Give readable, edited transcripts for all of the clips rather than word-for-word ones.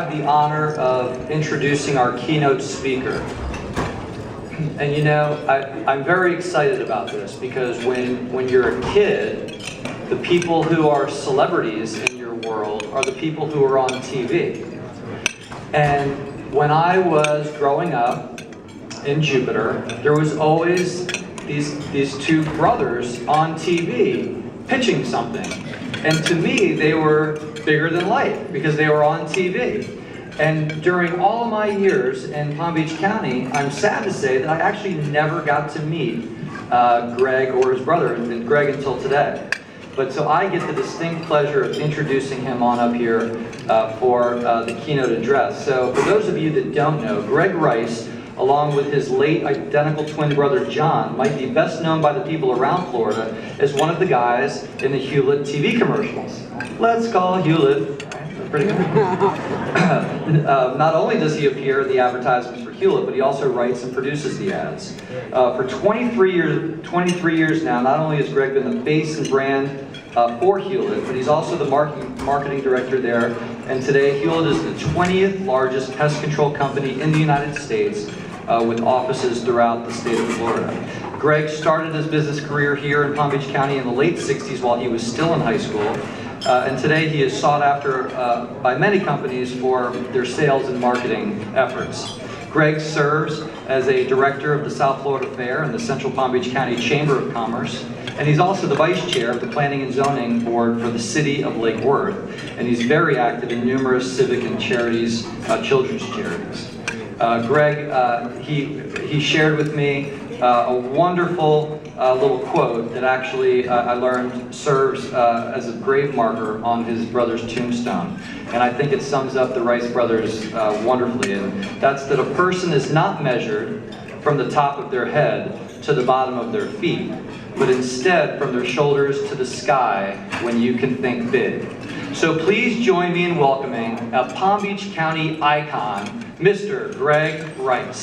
have the honor of introducing our keynote speaker. And you know, I'm very excited about this because when you're a kid, the people who are celebrities in your world are the people who are on TV. And when I was growing up in Jupiter, there was always these two brothers on TV pitching something. And to me, they were bigger than life because they were on TV. And during all of my years in Palm Beach County, I'm sad to say that I actually never got to meet Greg or his brother, and Greg until today. But so I get the distinct pleasure of introducing him on up here for the keynote address. So for those of you that don't know, Greg Rice, along with his late identical twin brother John, might be best known by the people around Florida as one of the guys in the Hewlett TV commercials. Let's call Hewlett. Pretty good. Not only does he appear in the advertisements for Hewlett, but he also writes and produces the ads. For 23 years now, not only has Greg been the face and brand for Hewlett, but he's also the marketing director there. And today, Hewlett is the 20th largest pest control company in the United States, with offices throughout the state of Florida. Greg started his business career here in Palm Beach County in the late 60s while he was still in high school. And today he is sought after by many companies for their sales and marketing efforts. Greg serves as a director of the South Florida Fair and the Central Palm Beach County Chamber of Commerce. And he's also the vice chair of the Planning and Zoning Board for the City of Lake Worth. And he's very active in numerous civic and charities, children's charities. Greg, he shared with me a wonderful little quote that actually I learned serves as a grave marker on his brother's tombstone. And I think it sums up the Rice brothers wonderfully. And that's that a person is not measured from the top of their head to the bottom of their feet, but instead from their shoulders to the sky when you can think big. So please join me in welcoming a Palm Beach County icon, Mr. Greg Rice.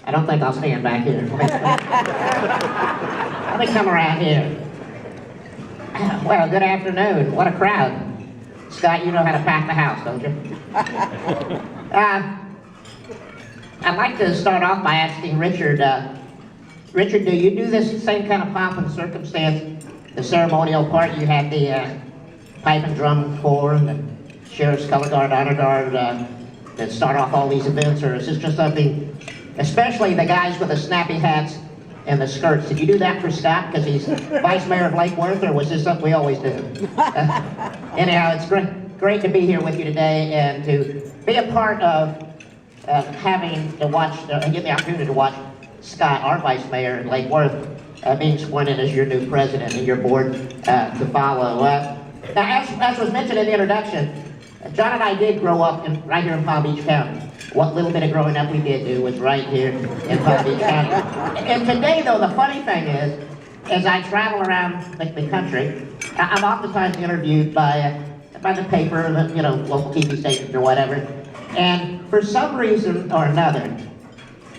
I don't think I'll stand back here. Let me come around here. Well, good afternoon. What a crowd. Scott, you know how to pack the house, don't you? I'd like to start off by asking Richard, Richard, do you do this same kind of pomp and circumstance, the ceremonial part? You have the pipe and drum corps and the Sheriff's Color Guard, Honor Guard that start off all these events, or is this just something, especially the guys with the snappy hats and the skirts? Did you do that for Scott because he's vice mayor of Lake Worth, or was this something we always do? Anyhow, it's great to be here with you today and to be a part of having to watch, get the opportunity to watch Scott, our vice mayor in Lake Worth, being sworn in as your new president and your board to follow. Now, as was mentioned in the introduction, John and I did grow up right here in Palm Beach County. What little bit of growing up we did do was right here in Palm Beach County. And today, though, the funny thing is, as I travel around the country, I'm oftentimes interviewed by the paper, you know, local TV stations or whatever. And for some reason or another,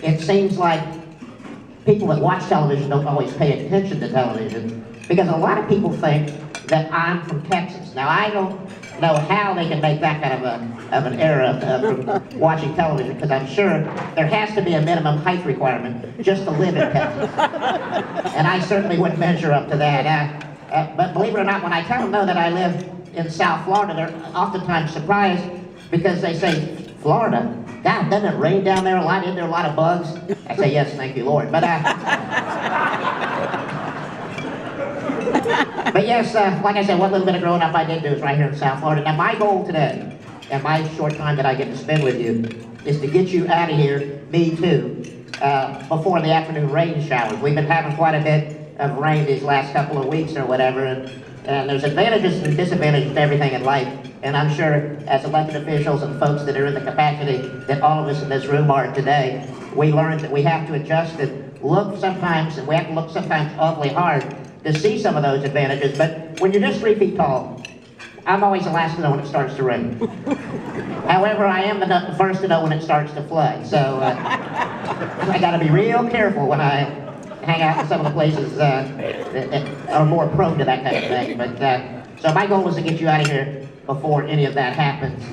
it seems like people that watch television don't always pay attention to television, because a lot of people think that I'm from Texas. Now, I don't know how they can make that kind of an error from watching television, because I'm sure there has to be a minimum height requirement just to live in Texas. And I certainly wouldn't measure up to that. But believe it or not, when I tell them, though, that I live in South Florida, they're oftentimes surprised because they say, Florida? God, doesn't it rain down there a lot? Isn't there a lot of bugs? I say, yes, thank you, Lord. But yes, like I said, what little bit of growing up I did do is right here in South Florida. Now, my goal today, and my short time that I get to spend with you, is to get you out of here, me too, before the afternoon rain showers. We've been having quite a bit of rain these last couple of weeks or whatever, and there's advantages and disadvantages to everything in life. And I'm sure as elected officials and folks that are in the capacity that all of us in this room are today, we learned that we have to adjust and look sometimes, and we have to look sometimes awfully hard to see some of those advantages. But when you're just 3 feet tall, I'm always the last to know when it starts to rain. However, I am the first to know when it starts to flood. So I got to be real careful when I hang out in some of the places that are more prone to that kind of thing. But so my goal was to get you out of here before any of that happens.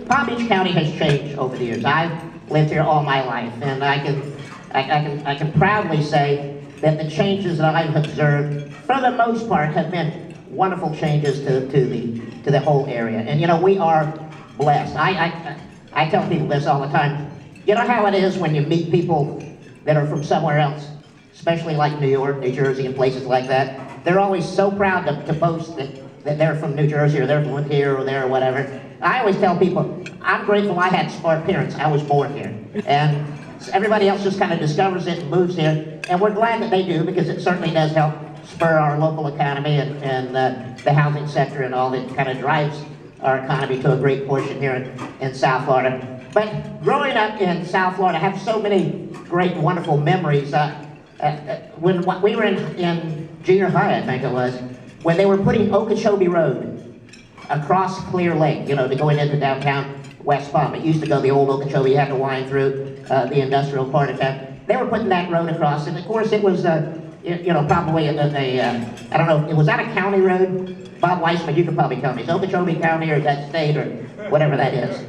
Palm Beach County has changed over the years. I've lived here all my life, and I can proudly say that the changes that I've observed, for the most part, have been wonderful changes to the whole area. And you know, we are blessed. I tell people this all the time. You know how it is when you meet people that are from somewhere else, especially like New York, New Jersey, and places like that. They're always so proud to boast that they're from New Jersey, or they're from here, or there, or whatever. I always tell people, I'm grateful I had smart parents. I was born here. And everybody else just kind of discovers it and moves here. And we're glad that they do, because it certainly does help spur our local economy and the housing sector and all that kind of drives our economy to a great portion here in South Florida. But growing up in South Florida, I have so many great, wonderful memories. When we were in junior high, I think it was, when they were putting Okeechobee Road across Clear Lake, you know, to going into downtown West Palm. It used to go the old Okeechobee, you had to wind through the industrial part of town. They were putting that road across, and of course it was, you know, probably I don't know, was that a county road? Bob Weissman, you could probably tell me. Is Okeechobee County, or is that state, or whatever that is?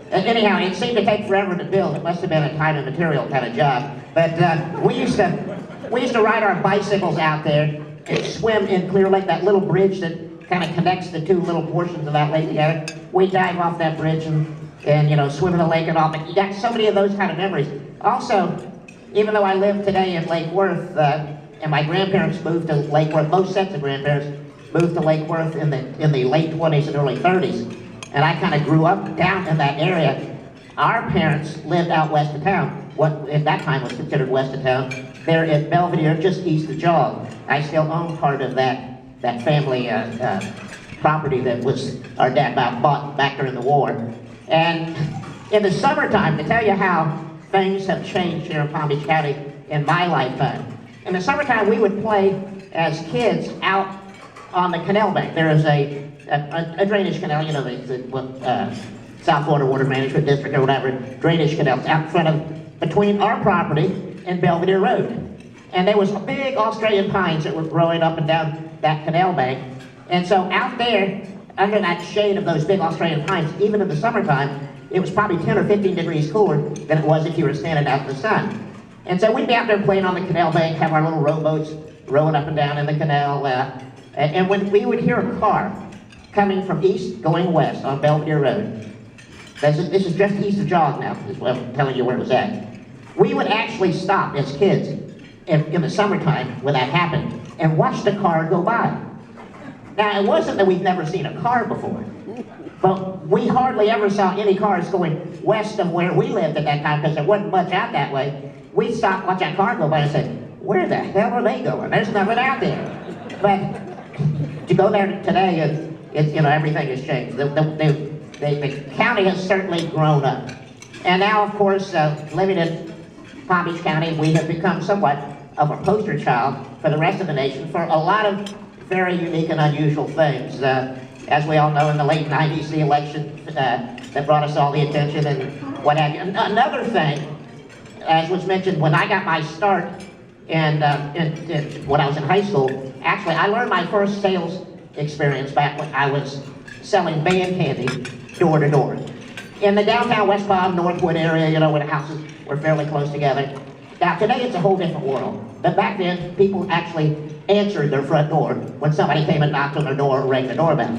Anyhow, it seemed to take forever to build. It must have been a time and material kind of job. But we used to ride our bicycles out there and swim in Clear Lake, that little bridge that kind of connects the two little portions of that lake together. We dive off that bridge and you know, swim in the lake and all. But you got so many of those kind of memories. Also, even though I live today in Lake Worth, and my grandparents moved to Lake Worth, both sets of grandparents moved to Lake Worth in the late 20s and early 30s. And I kind of grew up down in that area. Our parents lived out west of town, what at that time was considered west of town. They're at Belvedere, just east of Jog. I still own part of that family property that was our dad bought back during the war. And in the summertime, to tell you how things have changed here in Palm Beach County in my lifetime. In the summertime, we would play as kids out on the canal bank. There is a drainage canal, you know, the South Florida Water Management District or whatever, drainage canal out in front of, between our property and Belvedere Road. And there was big Australian pines that were growing up and down that canal bank. And so out there, under that shade of those big Australian pines, even in the summertime, it was probably 10 or 15 degrees cooler than it was if you were standing out in the sun. And so we'd be out there playing on the canal bank, have our little rowboats rowing up and down in the canal. And when we would hear a car coming from east going west on Belvedere Road, this is just east of Jog now, is what I'm telling you where it was at. We would actually stop as kids in the summertime when that happened and watch the car go by. Now, it wasn't that we'd never seen a car before, but we hardly ever saw any cars going west of where we lived at that time, because there wasn't much out that way. We'd stop, watch that car go by and say, where the hell are they going? There's nothing out there. But to go there today, you know, everything has changed. The county has certainly grown up. And now, of course, living in Palm Beach County, we have become somewhat of a poster child for the rest of the nation for a lot of very unique and unusual things. As we all know, in the late 90s, the election that brought us all the attention and what have you. Another thing, as was mentioned, when I got my start when I was in high school, actually, I learned my first sales experience back when I was selling band candy door to door. In the downtown West Palm, Northwood area, you know, where the houses were fairly close together. Now, today it's a whole different world. But back then, people actually answered their front door when somebody came and knocked on their door or rang the doorbell.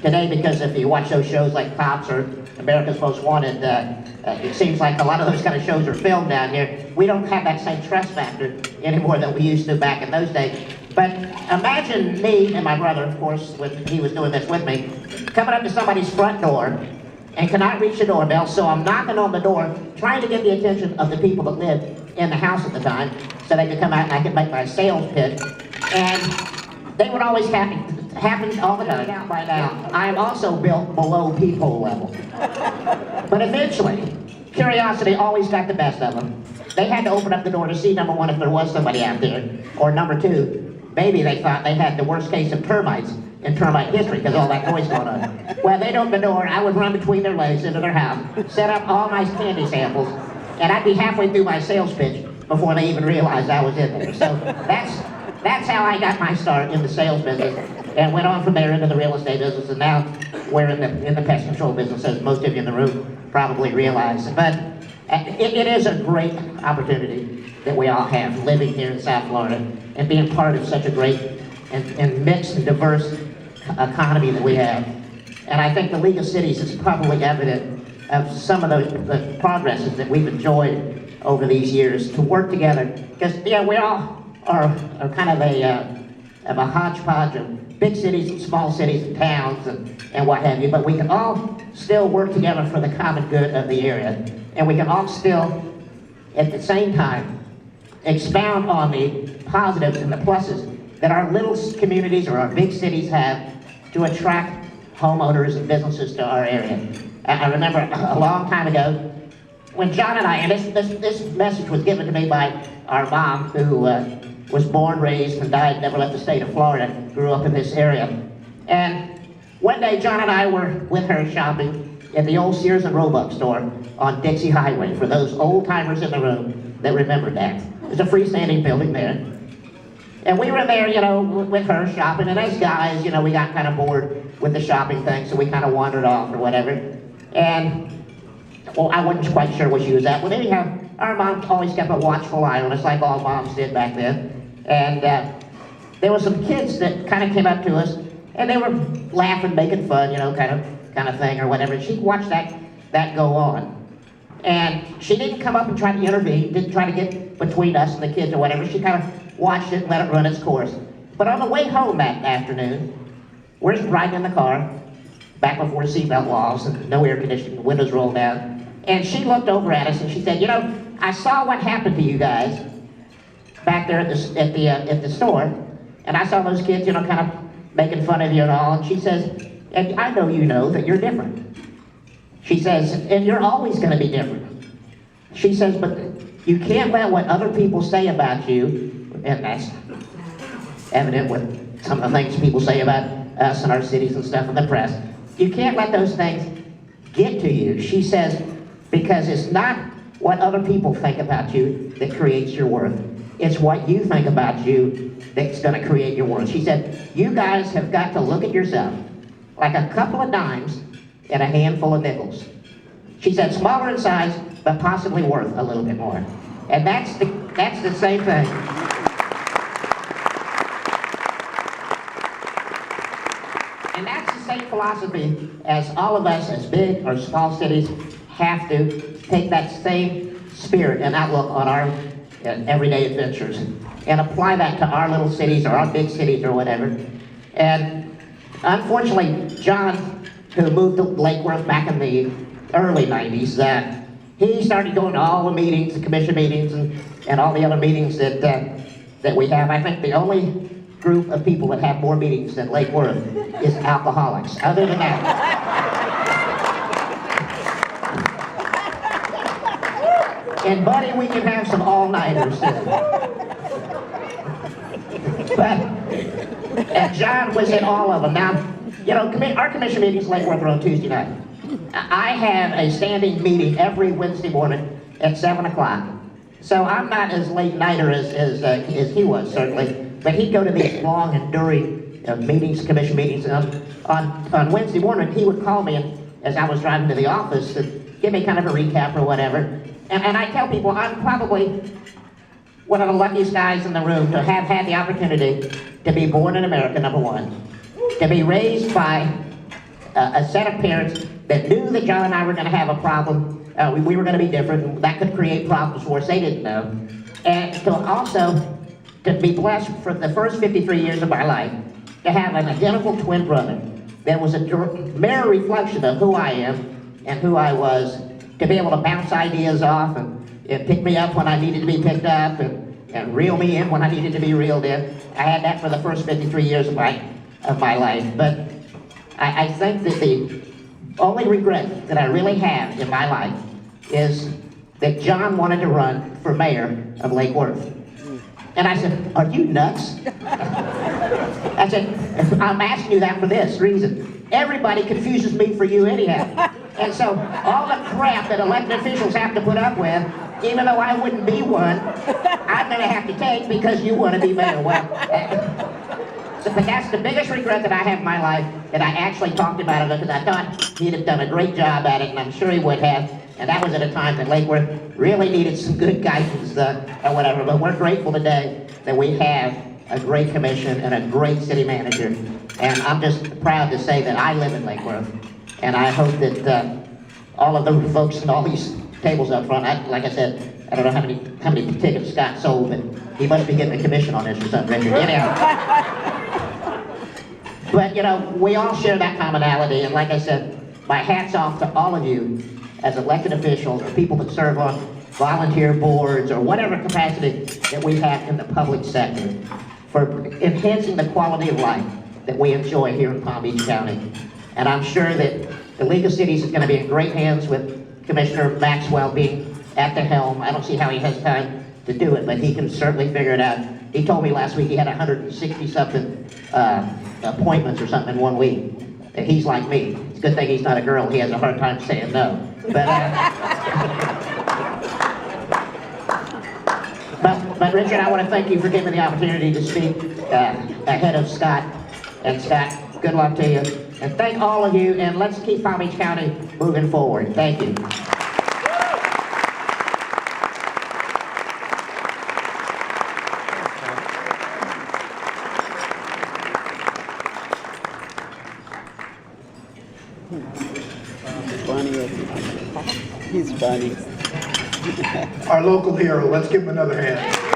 Today, because if you watch those shows like Cops or America's Most Wanted, it seems like a lot of those kind of shows are filmed down here. We don't have that same trust factor anymore that we used to back in those days. But imagine me and my brother, of course, when he was doing this with me, coming up to somebody's front door and cannot reach the doorbell, so I'm knocking on the door, trying to get the attention of the people that lived in the house at the time, so they could come out and I could make my sales pitch. And they would always happen all the time. Out by now, I'm also built below peephole level. But eventually, curiosity always got the best of them. They had to open up the door to see, number one, if there was somebody out there, or number two, maybe they thought they had the worst case of termites in termite history because all that noise going on. Well, they'd open the door, I would run between their legs into their house, set up all my candy samples, and I'd be halfway through my sales pitch before they even realized I was in there. So that's how I got my start in the sales business, and went on from there into the real estate business, and now we're in the pest control business, as most of you in the room probably realize. But it is a great opportunity that we all have living here in South Florida and being part of such a great and mixed and diverse economy that we have. And I think the League of Cities is probably evident of some of the progresses that we've enjoyed over these years to work together. Because we all are kind of a hodgepodge of big cities and small cities and towns and what have you, but we can all still work together for the common good of the area. And we can all still, at the same time, expound on the positives and the pluses that our little communities or our big cities have to attract homeowners and businesses to our area. I remember a long time ago when John and I, and this message was given to me by our mom, who was born, raised, and died, never left the state of Florida, grew up in this area. And one day John and I were with her shopping at the old Sears and Roebuck store on Dixie Highway, for those old timers in the room that remember that. There's a freestanding building there. And we were there, with her shopping, and as guys, we got kind of bored with the shopping thing, so we kind of wandered off or whatever. And, well, I wasn't quite sure where she was at. Well, anyhow, our mom always kept a watchful eye on us, like all moms did back then. And there were some kids that kind of came up to us, and they were laughing, making fun, kind of thing or whatever. And she watched that go on. And she didn't come up and try to intervene, didn't try to get between us and the kids or whatever. She kind of watched it and let it run its course. But on the way home that afternoon, we're riding in the car, back before seatbelt laws and no air conditioning, the windows rolled down. And she looked over at us and she said, I saw what happened to you guys back there at the store. And I saw those kids, kind of making fun of you and all. And she says, and I know that you're different. She says, and you're always going to be different. She says, but you can't let what other people say about you, and that's evident with some of the things people say about us and our cities and stuff in the press. You can't let those things get to you. She says, because it's not what other people think about you that creates your worth. It's what you think about you that's going to create your worth. She said, you guys have got to look at yourself like a couple of dimes and a handful of nickels. She said, smaller in size, but possibly worth a little bit more. And that's the same thing. And that's the same philosophy as all of us as big or small cities have to take that same spirit and outlook on our everyday adventures and apply that to our little cities or our big cities or whatever. And unfortunately, John, who moved to Lake Worth back in the early 90s, he started going to all the meetings, the commission meetings, and all the other meetings that we have. I think the only group of people that have more meetings than Lake Worth is alcoholics. Other than that, and buddy, we can have some all-nighters too. But John was in all of them. Now, our commission meetings in Lake Worth are on Tuesday night. I have a standing meeting every Wednesday morning at 7 o'clock. So I'm not as late nighter as he was, certainly. But he'd go to these long, enduring meetings, commission meetings. On Wednesday morning, he would call me as I was driving to the office to give me kind of a recap or whatever. And I tell people I'm probably one of the luckiest guys in the room to have had the opportunity to be born in America, number one. To be raised by a set of parents that knew that John and I were going to have a problem. We were going to be different, and that could create problems for us they didn't know. And to also to be blessed for the first 53 years of my life to have an identical twin brother that was a mere reflection of who I am and who I was, to be able to bounce ideas off and pick me up when I needed to be picked up and reel me in when I needed to be reeled in. I had that for the first 53 years of my life. But I think that the only regret that I really have in my life is that John wanted to run for mayor of Lake Worth. And I said, are you nuts? I said, I'm asking you that for this reason. Everybody confuses me for you anyhow. And so all the crap that elected officials have to put up with, even though I wouldn't be one, I'm going to have to take because you want to be mayor. Well, but that's the biggest regret that I have in my life, that I actually talked about it because I thought he'd have done a great job at it, and I'm sure he would have. And that was at a time that Lake Worth really needed some good guidance or whatever. But we're grateful today that we have a great commission and a great city manager. And I'm just proud to say that I live in Lake Worth. And I hope that all of the folks in all these tables up front, like I said, I don't know how many tickets Scott sold, but he must be getting a commission on this or something, Richard. Anyhow. But, you know, we all share that commonality, and like I said, my hat's off to all of you as elected officials or people that serve on volunteer boards or whatever capacity that we have in the public sector for enhancing the quality of life that we enjoy here in Palm Beach County. And I'm sure that the League of Cities is going to be in great hands with Commissioner Maxwell being at the helm. I don't see how he has time to do it, but he can certainly figure it out. He told me last week he had 160-something appointments or something in 1 week. And he's like me. It's a good thing he's not a girl. He has a hard time saying no. But Richard, I want to thank you for giving me the opportunity to speak ahead of Scott. And Scott, good luck to you. And thank all of you, and let's keep Palm Beach County moving forward. Thank you. He's funny. Our local hero, let's give him another hand.